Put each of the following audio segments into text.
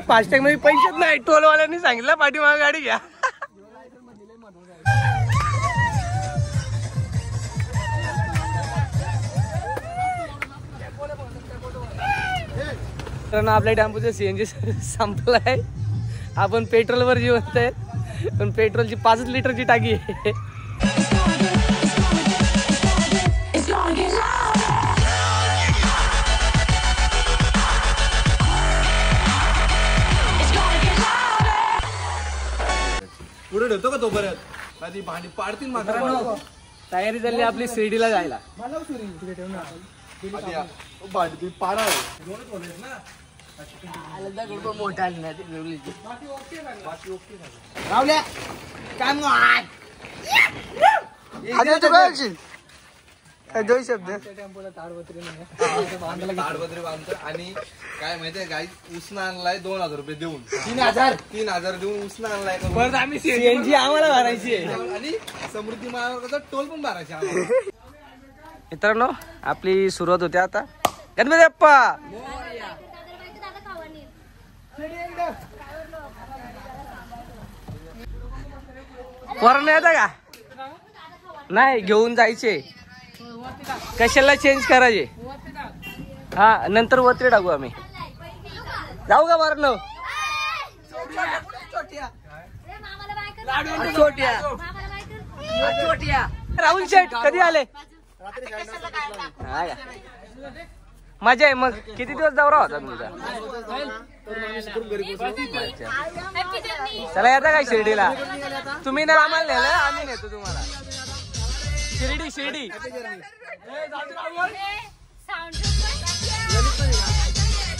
FASTag मध्ये पैसेच नाही, टोलवाल्यांनी सांगितलं पाठीमागे गाडी घ्या. आपल्या टेम्पोचं सीएनजी संपलं आहे. आपण पेट्रोलवर जिवंत आहे, पण पेट्रोलची 5 लिटरची टाकी आहे. पुढे ठेवतो का तो परत कधी भांडी पाडतील मात्र. तयारी झाली आपली शिर्डीला जायला. भांडी पाडा मोठा रावल्या काय दोन शब्द ताडपत्री बांधतो. आणि काय माहितीये गाई उसना आणलाय 2000 रुपये देऊन, 3000 देऊन उसना आणलाय. परत आम्ही सीएनजी आम्हाला भरायची आहे आणि समृद्धी महाराजाचा टोल पण भरायचा आम्हाला. मित्रांनो आपली सुरुवात होते आता. गणपती बाप्पा वरण येतं का नाही, घेऊन जायचे कशाला चेंज करायचे. हा नंतर वत्री टाकू आम्ही. जाऊ का वरण राहुल शेठ कधी आले. मजा आहे मग. किती दिवस दौरा होता तुमचा. चला येता काय शिर्डीला. तुम्ही ना आम्हाला नेलं, आम्ही नेतो तुम्हाला. शिर्डी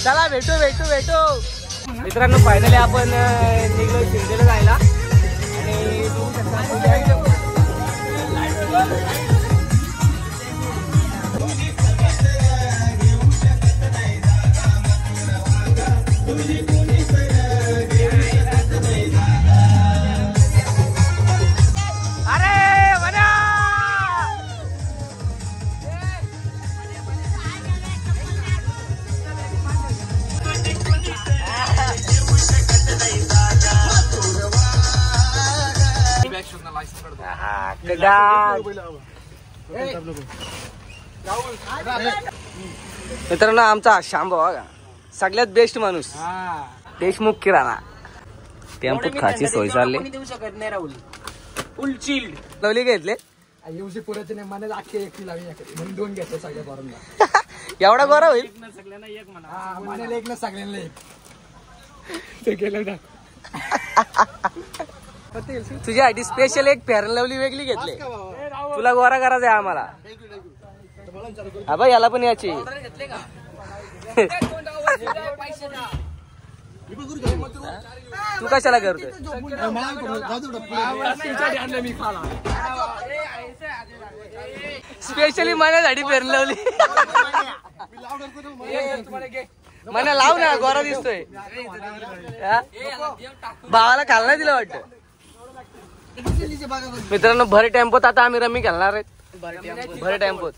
चला भेटू. मित्रांनो फायनली आपण निघलो शिर्डीला जायला. आणि मित्रांनो आमचा शांब बघा सगळ्यात बेस्ट माणूस. देशमुख किराणा टेम्पोत खायची सोय चालली. लवली घेतले एवढा गोरा होईल. तुझ्यासाठी स्पेशल एक फेअर लवली वेगळी घेतली. तुला गोरा करायचं आहे आम्हाला. हा बाई याला पण याची. तू कशाला करतोय. स्पेशली माझ्यासाठी फेअर लवली. मला लाव ना गोरा दिसतोय. भावाला खायला नाही दिलं वाटतं. मित्रांनो भर टेम्पोत आता आम्ही रमी घालणार आहेत. भर टेम्पोत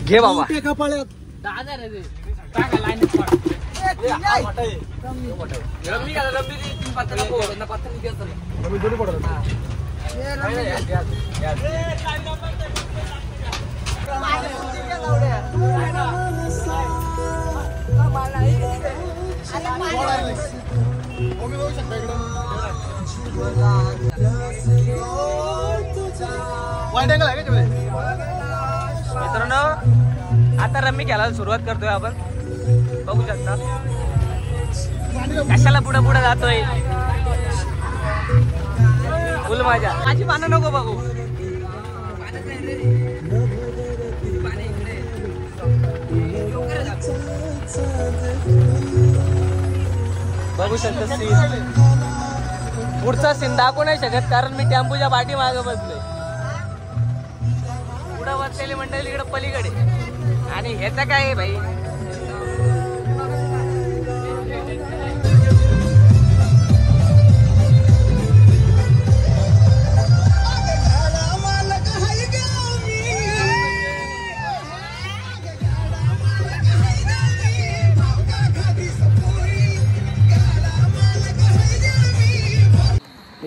घे बाबा. मित्रांनो आता रम्मी खेळायला सुरुवात करतोय आपण. बघू शकता कशाला पुढे पुढे जातोय. फुल माझ्या माझी पानं नको बघू. बघू शकता सीन. पुढचा सीन दाखवू नाही शकत कारण मी टेम्पोच्या पाठी मागे बसलोय. पुढे बसलेली मंडळी इकडे पलीकडे. आणि ह्याचं काय आहे भाई.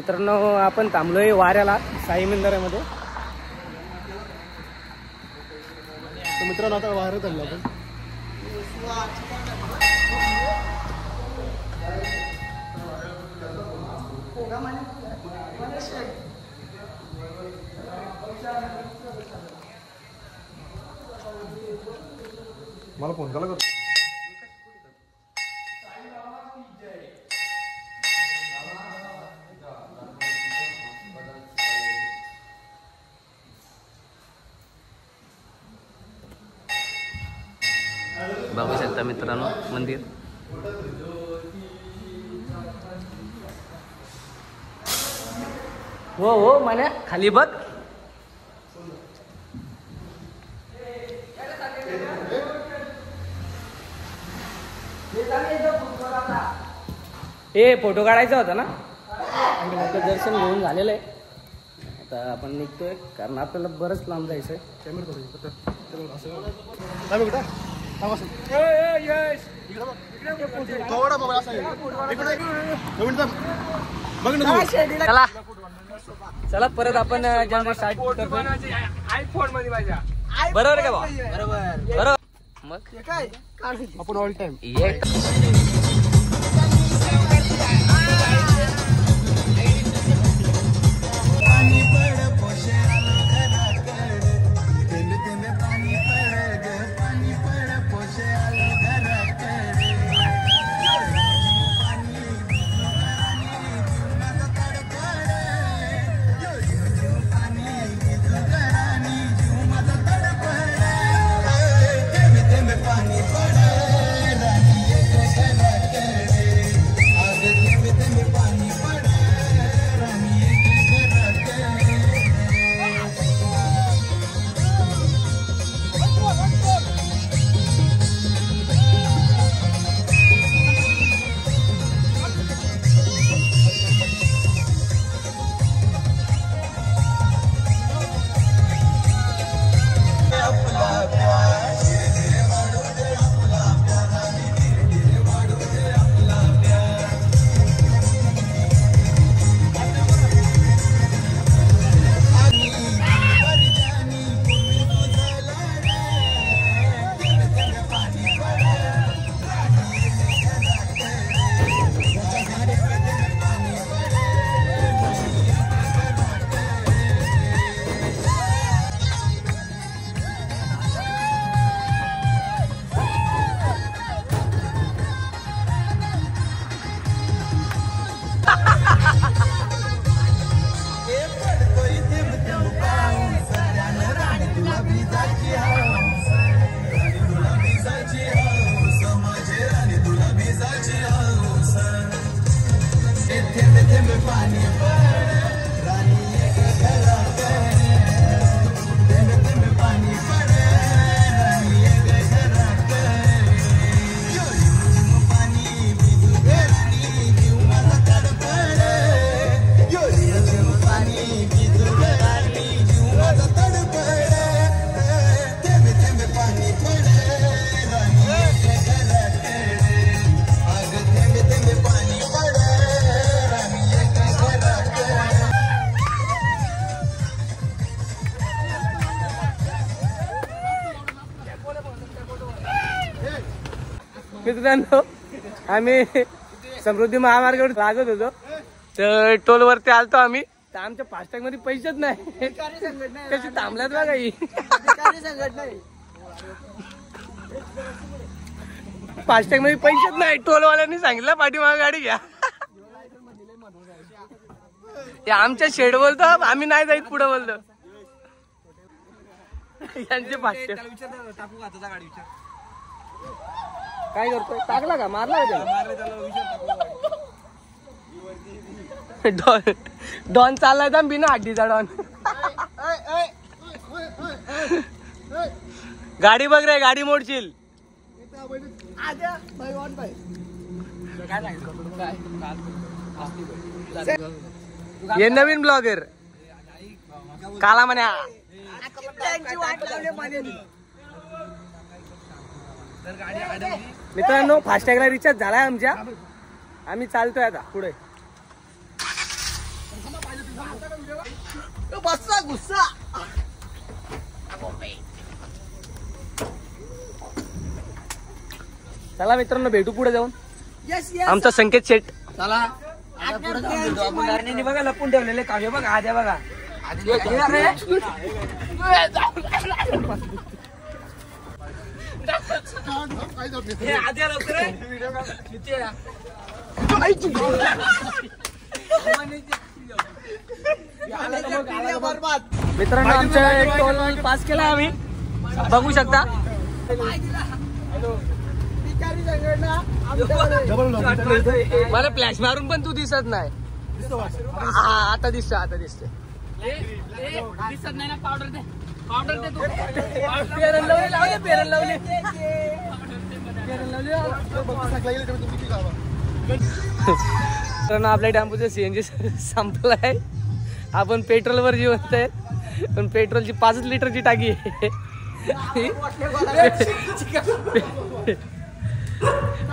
मित्रांनो आपण थांबलोय वाऱ्याला साई मंदिरामध्ये. मित्रांनो आता वारं चाललं आपण. मला फोन केला का? बघू शकता मित्रांनो मंदिर. हो हो म्हणे खाली बघ. ए फोटो काढायचा होता ना. दर्शन घेऊन झालेलं आहे. आता आपण निघतोय कारण आपल्याला बरंच लांब जायचंय. चला चला परत आपण जर्नी स्टार्ट करतो. आयफोन मध्ये माझ्या बरोबर का बा? बरोबर. मग काय आपण ऑल टाइम मित्रांनो आम्ही समृद्धी महामार्गावर लागत होतो तर टोल वरती आलतो आम्ही. तर आमच्या फास्टॅग मध्ये पैसेच नाही. कशी थांबल्यात बघा ही. फास्टॅग मध्ये पैसेच नाही. टोलवाल्यांनी सांगितलं पाठीमागे गाडी घ्या. आमच्या शेड बोलतो आम्ही नाही जाईत पुढे बोलतो. यांचे फास्टॅग काय करतोय? टाकला का? मारला डॉन. डॉन चाललाय तर बिना हड्डीचा डॉन. गाडी बघ रे, गाडी मोडशील. हे नवीन ब्लॉगर काला म्हणे. मित्रांनो फास्टॅगला रिचार्ज झालाय आमच्या. आम्ही चालतोय आता पुढे. बसला गुस्सा. चला मित्रांनो भेटू पुढे जाऊन. आमचा संकेत शेट. चला बघा लपून ठेवलेले काव्य बघा आद्या बघा. मित्रांनो आमच्या टोल पास केला आम्ही बघू शकता. मला फ्लॅश मारून पण तू दिसत नाही. आता दिसतो आता दिसतोय. दिसत नाही ना. पावडर दे पावडर दे. पेरन लावले लावले पेरन लावले पेरन लावले. आपल्या टेम्पोचं सीएनजी संपलाय. आपण पेट्रोलवर जिवंत आहे पण पेट्रोलची 5 लिटरची टाकी आहे.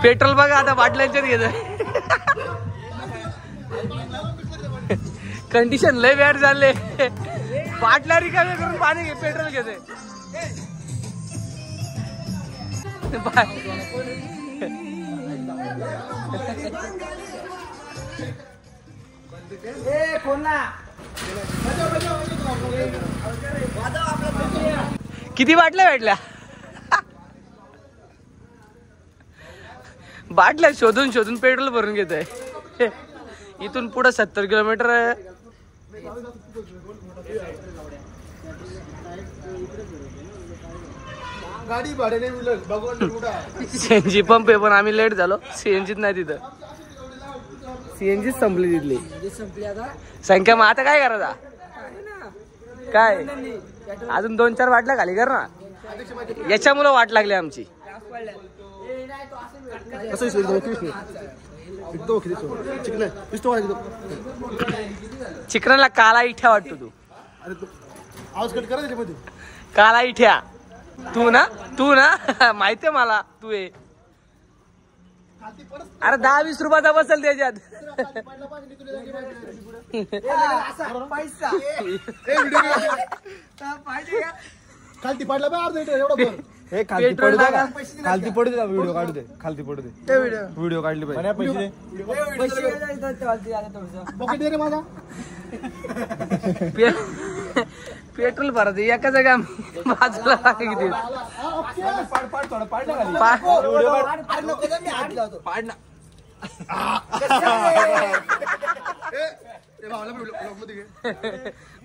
पेट्रोल बघा आता बाटल्यांच्यात घेतोय. कंडिशन लय बॅड झाले. बाटल्या रिकाम्या करून पाणी घे पेट्रोल घेतोय. किती बाटल्या भेटल्या. बाटल्या शोधून शोधून पेट्रोल भरून घेतोय. इथून पुढे 70 किलोमीटर गाडी भाड्याने सीएनजी पंप आहे पण आम्ही लेट झालो. सीएनजीच नाही तिथं. सीएनजीच संपली तिथली. संख्या मग आता काय करायचा. काय अजून 2-4 बाटल्या खाली कर ना. याच्यामुळे वाट लागली आमची. चिकनला काला इठ्या वाटतो तू. आवाज कट करा त्याच्यामध्ये. काला इठ्या तू ना माहितीये मला तू आहे. अरे 10-20 रुपयाचा बसेल त्याच्यात. खालती पडला बा अर्धा लिटर एवढा भर. हे खालती पडू दे का. खालती पडू दे. व्हिडिओ काढू दे. खालती पडू दे. व्हिडिओ काढली पाहिजे. पॉकेट दे रे माझा. पेट्रोल भरत एका जागा बाजूला किती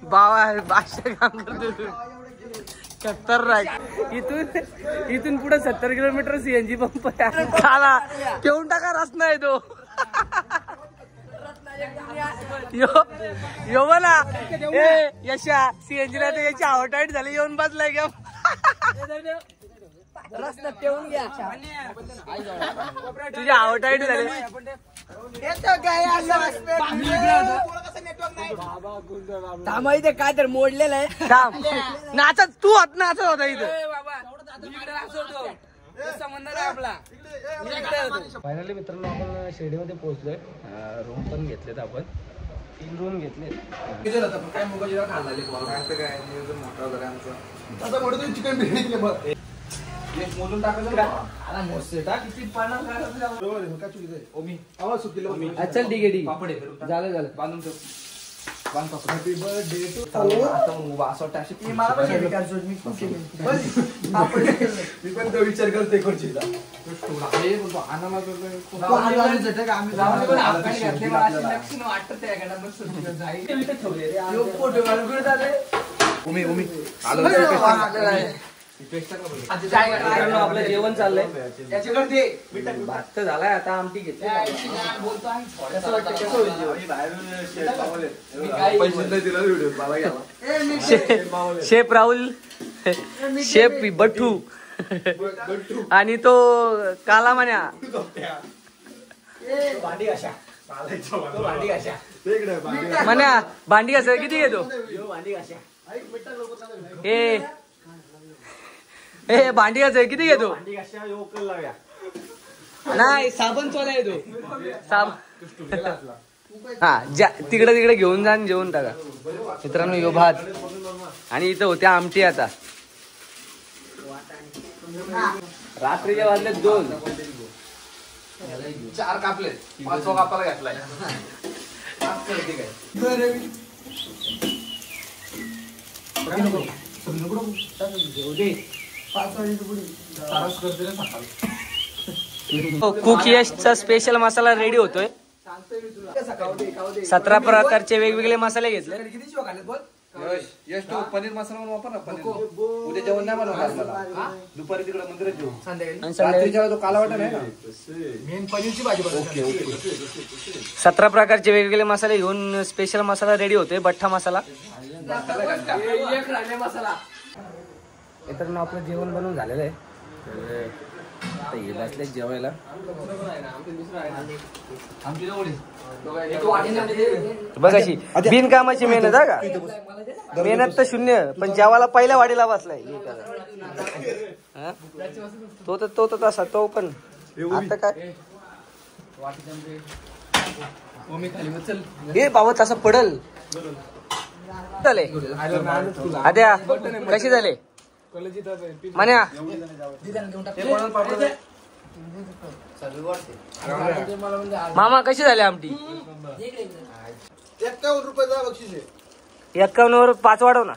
बाबा बादशाह काम करतो. खतरनाक. इथून पुढे 70 किलोमीटर सीएनजी पंप खाला ठेवून टाका. रस्ता आहे तो. यो बोला यशा सीएनजी ला याची आवटाईट झाली. येऊन बसलाय का रस्त्यात ठेवून घ्या. तुझी आवटाईट झाली. इथे काय तर मोडलेलं आहे. नाचत तू नाचत होता इथे. फायनली मित्रांनो आपण शिर्डीमध्ये पोहोचलोय. रूम पण घेतलेत आपण. 3 रूम घेतले. चिकन बिर्याणी मोजून टाकायचं. चल ठीक आहे पापड झालं बांधून ठेव. Happy birthday to. मी पण तो विचार करते खुर्चीचा. आपलं जेवण चाललंय. भात झालाय आता. आमटी घेतली. शेफ राहुल शेफ बट्टू आणि तो काला मान्या. मान्या भांडी घासा किती घेतो. ए भांडी घासा किती घेतो. नाही साबण चोला येतो. हा तिकडे तिकडे घेऊन जा आणि जेवून टाका मित्रांनो. यो भात आणि इथं होत्या आमटी. आता रात्रीच्या वाजले 2. 4 कापले 5 कापाला घातलाय. कुक यशचा स्पेशल मसाला रेडी होतोय. 17 प्रकारचे वेगवेगळे मसाले घेतले. यश तू पनीर मसाला म्हणून वापर ना. पनीर उद्या जेवण नाही बनवणार मला. दुपारी तिकडे मंदिरात जेवू. रात्रीच्या तो काला वाटत आहे ना. मेन पनीरची भाजी बनवते. 17 प्रकारचे वेगवेगळे मसाले घेऊन स्पेशल मसाला रेडी होतोय. बठ्ठा मसाला. मित्रांनो आपलं जेवण बनवून झालेलं आहे. बसले जेवायला. बघाशी बिनकामाची मेहनत आहे का. मेहनत तर 0 पण जेवायला पहिल्या वाडीला बसलाय. तो तसा तो पण आता काय हे बाबा तसं पडल. झाले आद्या कशी झाले मान्या. मामा कशी झाली आमटी. 51 रुपये बक्षीस आहे. 51 वर 5 वाढव ना.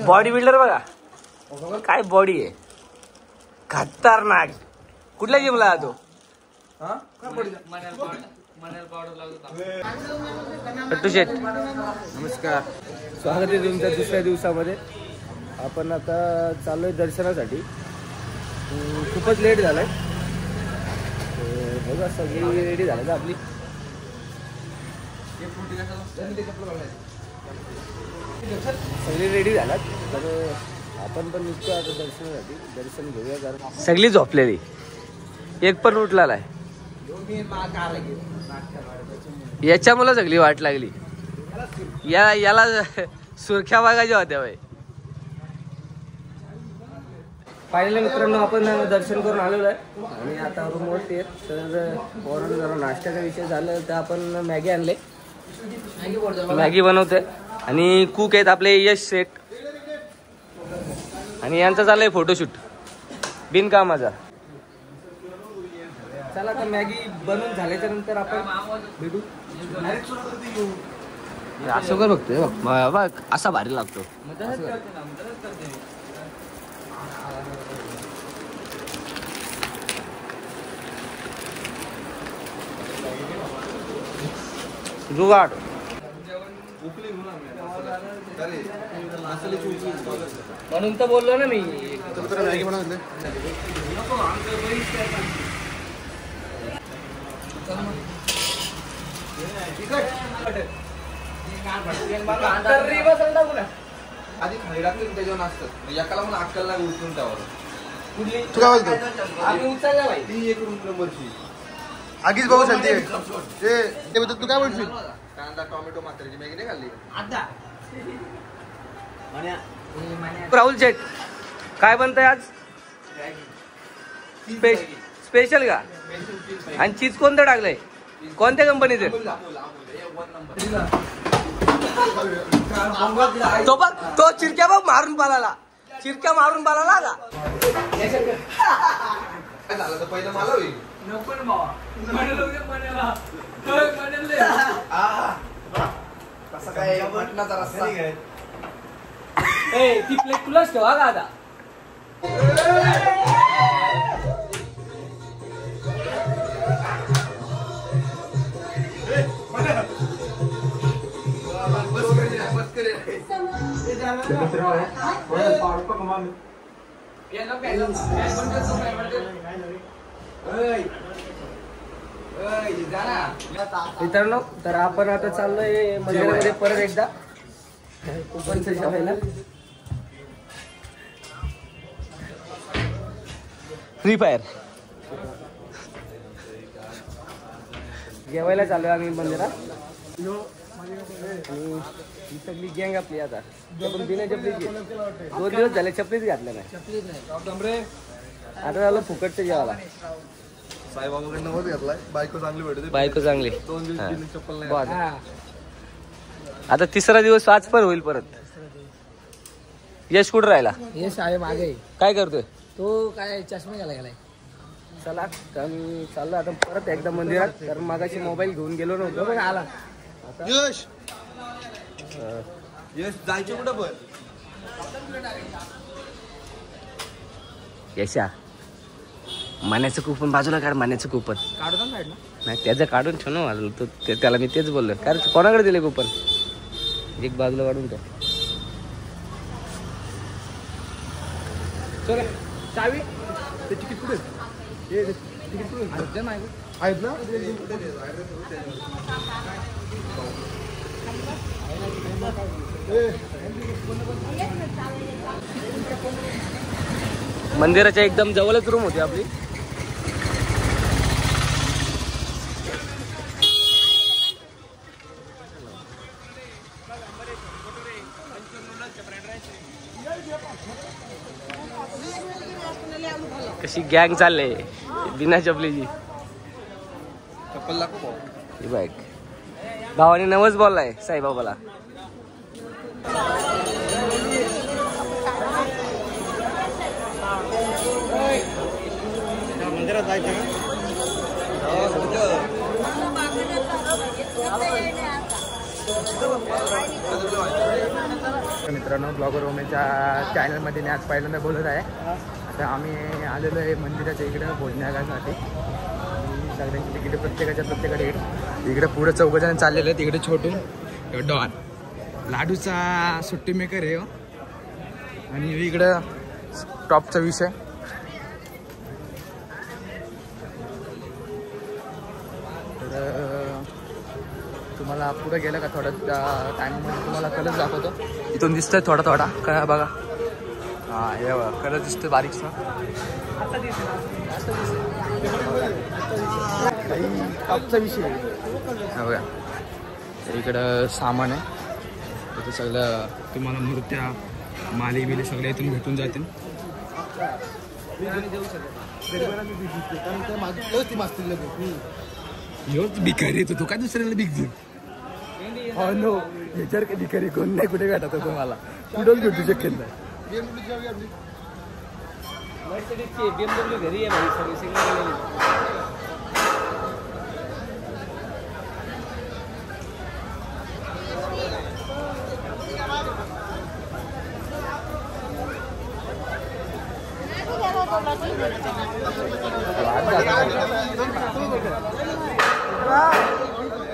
बॉडी बिल्डर बघा काय बॉडी आहे. खतरनाक. कुठल्या जिमला तो. पट्टू शेठ नमस्कार. स्वागत आहे तुमच्या दुसऱ्या दिवसामध्ये. आपण आता चाललोय दर्शनासाठी. खूपच लेट झालाय. बघा सगळी रेडी झालं का आपली. सगळी रेडी झालात तर आपण पण निघतो आता दर्शनासाठी. दर्शन घेऊया जरा. सगळी झोपलेली. एक पण उठला नाही. याच्यामुळे सगळी वाट लागली. याला सुरख्या बघायच्या होत्या बाई. पाहिलेलं मित्रांनो आपण दर्शन करून आलेलो आहे आणि आता रूमवरती आहेत. तर पोरांना जरा नाश्त्याचा विषय झाला तर आपण मॅगी आणले. मॅगी बनवते आणि कुक आहेत आपले यश शेख आणि यांचा चाललाय फोटोशूट बिनकामाचा. चला तर मॅगी बनवून झाल्याच्या नंतर आपण भेटू. असं कर बघतोय बघ असा भारी लागतो. जुगाड म्हणून तर बोललो ना मी. मॅगी बनवले. आधी खाली टाकली त्याच्यावर असतात. एकाला पण अक्कल नाही उचलून त्यावर. तू काय बोलतो. आम्ही उचलल्या बाई. ती 1 नंबरची आगीच बघू शकते. तू काय बोलशील. कांदा टोमॅटो मात्रेची मॅगी नाही खाल्ली. राहुल शेठ काय बनतंय आज. स्पेशल का. आणि चीज कोणतं टाकलंय. कोणत्या कंपनीचे. तो बघ तो चिरक्या बघ मारून पालाला. चिरक्या मारून पालाला का. काय झालं तर पहिलं मला होईल. कसं काय मटणाचा रस्सा. ती प्लेट तुलाच ठेवा का आता. मित्रांनो तर आपण आता चाललोय मंदिरामध्ये परत एकदा कुपनचं जेवायला. फ्री फायर जेवायला चाललोय आम्ही मंदिरात. आणि ही सगळी गँग आपली आता. आपण बिना चपलीची 2 दिवस झाले चपलीच घातल्या नाही. आता झालं फुकटचं जेवायला. साईबाबाकडनं नवस घेतलाय, बायको चांगली भेटते. बायको चांगली. 2 दिवस हा. गेली, चप्पल नाही बरं. घातली. आता तिसरा दिवस आज पण होईल परत. यश कुठं राहिला? यश आहे मागे. काय करतोय तो काय चष्मा घाला गेलाय. चला कारण चाललो आता परत एकदा मंदिरात. कारण मागाशी मोबाईल घेऊन गेलो नव्हतो. बघ आला यश यश जायचे कुठं पण. यशा मान्याचं कुपन बाजूला काढ. मान्याचं कुपन काढून काढ ना. नाही त्याचं काढून ठेव ना माझं. तो त्याला मी तेच बोललो. कारण कोणाकडे दिले कुपन? एक बाजूला काढून ठेव. चल चावी ते तिकीट कुठे हे तिकीट कुठे आहेत ना. मंदिराच्या एकदम जवळच रूम होती आपली. कशी गँग चालले बिना चपलीची. चप्पल लागतो. ही बाईक भावाने नवस बोललाय साईबाबाला. मंदिरात जायचं मित्रांनो, ब्लॉगर ओमेच्या चॅनलमध्ये मी आज पहिल्यांदा बोलत आहे. आता आम्ही आलेलो आहे मंदिराच्या इकडे भोजनालयासाठी. सगळ्यांची तिकडे प्रत्येकाकडे इकडे पुढे 4 जण चाललेले आहेत. इकडे छोटू डॉन लाडूचा सुट्टी मेकर आहे. आणि इकडं टॉपचा विषय. तर तुम्हाला पुढे गेलं का थोडं टायमामध्ये तुम्हाला कलर दाखवतो. इथून दिसतोय थोडा थोडा काय बघा. हां हे बघा कलर दिसतोय बारीकसा. काही टॉपचा विषय आहे बघा. इकडं सामान आहे. इथं सगळं तुम्हाला मूर्त्या माली बिली सगळ्या इथून भेटून जातील. भिकारी येतो तो काय दुसऱ्याला बिग. हो नो याच्यावर काही भिकारी कोण नाही कुठे भेटत तुम्हाला. कुठंच भेटू शकेल नाही. BMW घरी आहे भाई. सर्व्हिसिंग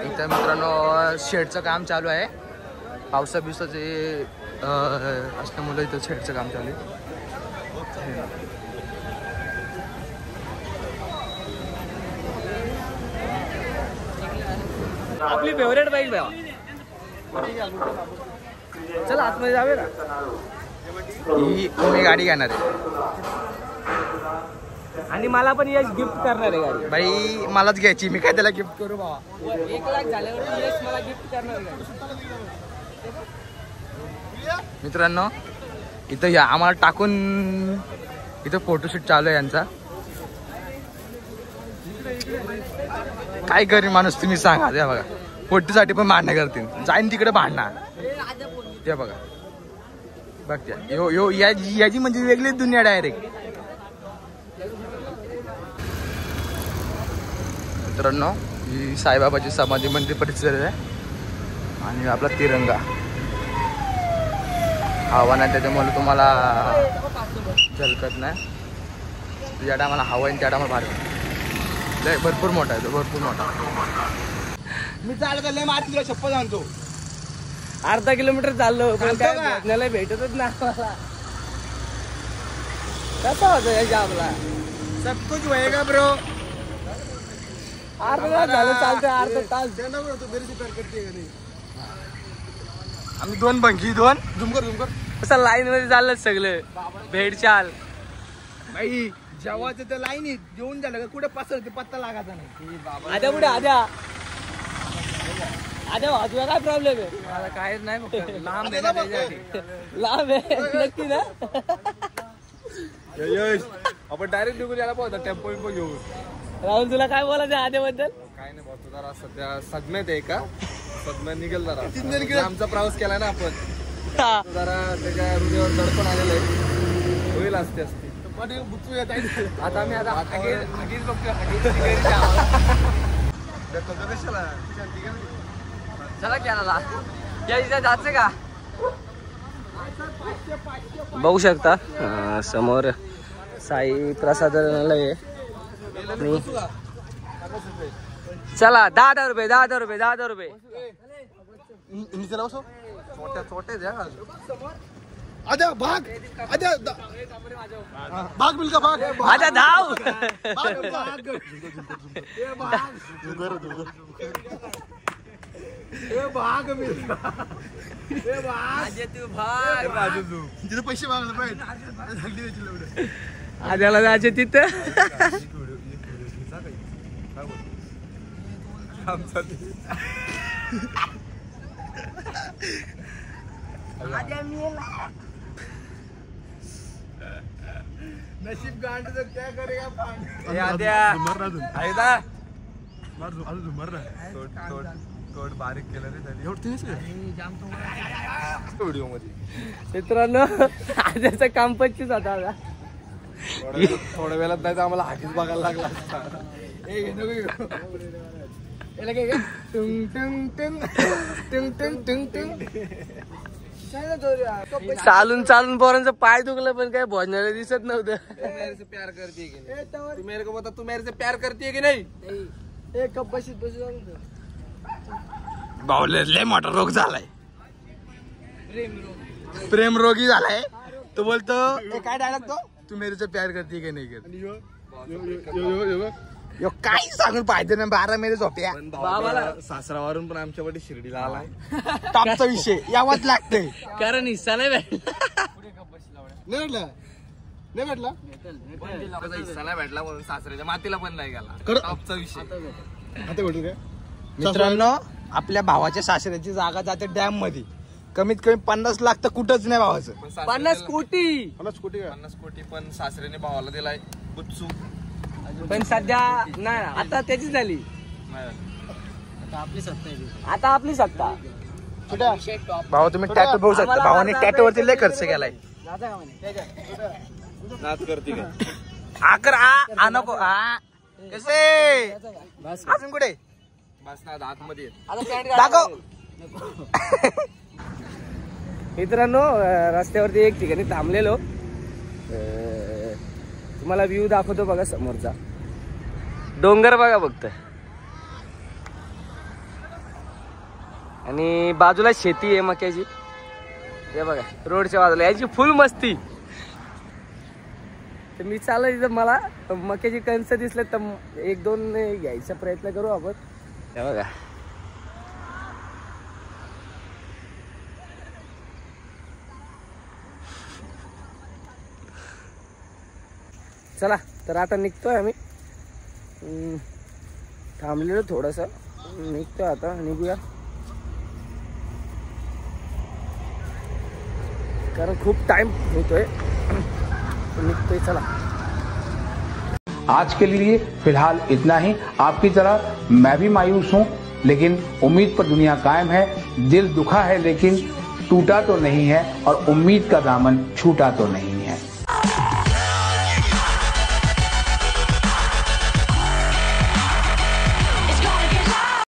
इथं मित्रांनो शेडचं काम चालू आहे. पावसा बिवसाचे असल्यामुळे इथं शेडचं काम चालू आहे. आपली फेवरेट बाईक भावा. चल आतमध्ये जावे ना. ही कोणी गाडी घेणार आहे आणि मला पण यश गिफ्ट करणार आहे गाडी. बाई. मलाच घ्यायची. मी काय त्याला गिफ्ट करू बाबा. 1 लाख झाल्यावर यश मला गिफ्ट करणार आहे गाडी. मित्रांनो इथं या आम्हाला टाकून इथं फोटोशूट चालू आहे यांचा. काय करीन माणूस तुम्ही सांगा. त्या बघा फोटोसाठी पण भांडणं करतील. जाईन तिकडे भांडणार. ते बघा बघ यो याची म्हणजे वेगळीच दुनिया डायरेक्ट. मित्रांनो ही साईबाबाची समाधी मंदिर परिसर आहे. आणि आपला तिरंगा हवा नाही त्याच्यामुळे तुम्हाला झलकत नाही. ज्या टायमाला हवा आहे त्या टायमाला भारी भरपूर मोठा आहे तो. भरपूर मोठा. मी चालत लय मारती तुला चप्पल आणतो. अर्धा किलोमीटर चाललो पण काय भेटण्याला भेटतच नाही मला. कसा होता या जामला. सब कुछ होएगा ब्रो. अर्धा तास झालं चालतंय. अर्धा तास आम्ही 2 बंकी 2 झुमकर असं लाईन मध्ये चाललं सगळं. भेट चाल बाई. जेव्हाच तर लाईनीत जेवून झालं का कुठे पसरते पत्ता लागायचा नाही. आद्या कुठे आद्या वाजवा काय प्रॉब्लेम आहे. मला काहीच नाही फक्त लांब देणार त्याच्यासाठी. लांब आहे नक्की ना. यश आपण डायरेक्ट निघून यायला पाहता टेम्पो विम्पो घेऊन. राहुल तुला काय बोलायचं आधीबद्दल? काय नाही भाऊ, तू जरा सध्या सदम्यात आहे का? सदम्यात निघेल जरा. आमचा प्रवास केला ना आपण, जरा त्याच्या हृदयावर दडपण आलेलं आहे. होईल असते असते. आता आम्ही हगीज बघतोय. चला केला या इथे जायचं का? बघू शकता समोर साई प्रसादालय. चला 10,000 रुपये 10,000 रुपये 10,000 रुपये. छोटे द्या. आजा भाग, आजा भाग मिलका भाग, आता धाव. भाग मिलका, तू भाग. तिथे पैसे मागले पाहिजे. आद्याला जायचे तिथं. नशीब गांड तर क्या करेगा पाणी. थोड बारीक केलं रे व्हिडिओ मध्ये. मित्रांनो आद्याचं काम 25 होता. थोड्या वेळात नाही तर आम्हाला हाकीच बघायला लागला असता. चालून चालून पोरांचं पाय दुखलं पण काय भोजनाला दिसत नव्हतं. प्यार करते की नाही? तू मेरे को बता, तू मेरे से प्यार करते की नाही? बावले लय मोठा रोग झालाय, प्रेम रोगी झालाय. तो बोलतो काय डायलॉग तो, तू मेरे से प्यार करते की नाही करते. यो काय सांगून पाहिजे ना 12 मेरे झोप्या. सासरावरून पण आमच्याकडे शिर्डीला आलाय. टॉपचा विषय यावाच लागतंय. कारण हिस्सा नाही भेटला. नाही भेटला हिस्सा नाही भेटला म्हणून सासऱ्याच्या मातीला पण नाही गेला. टॉपचा विषय. आता भेटू काय मित्रांनो, आपल्या भावाच्या सासऱ्याची जागा जाते डॅम मध्ये. कमीत कमी 50 लाख तर कुठंच नाही भावाचं. 50 कोटी. 50 कोटी 50 कोटी पण सासऱ्याने भावाला दिलाय बुच्चू. पण सध्या नाही, आता त्याची झाली. आता आपली सत्ता. भावा तुम्ही टॅटू बघू शकता. भावाने टॅटू वरती लय खर्च केलाय. नाच करते का? आकर आ नको आ कसे अजून कुठे बस ना आतमध्ये दाखव. मित्रांनो रस्त्यावरती एक ठिकाणी थांबलेलो. तुम्हाला व्ह्यू दाखवतो बघा समोरचा. डोंगर बघा फक्त, आणि बाजूला शेती आहे मक्याची. हे बघा रोडच्या बाजूला याची फुल मस्ती. तर मी चालू इथं, मला मक्याची कणस दिसले तर 1-2 घ्यायचा प्रयत्न करू आपण. हे बघा चला. तर आता निघतोय आम्ही. थांबलेलो थोडस, निघतोय आता. निघूया कारण खूप टाइम होतोय. निघतोय चला. आज के लिए फिलहाल इतना ही। आपकी तरह मैं भी मायूस हूँ, लेकिन उम्मीद पर दुनिया कायम है। दिल दुखा है लेकिन टूटा तो नहीं है, और उम्मीद का दामन छूटा तो नहीं है।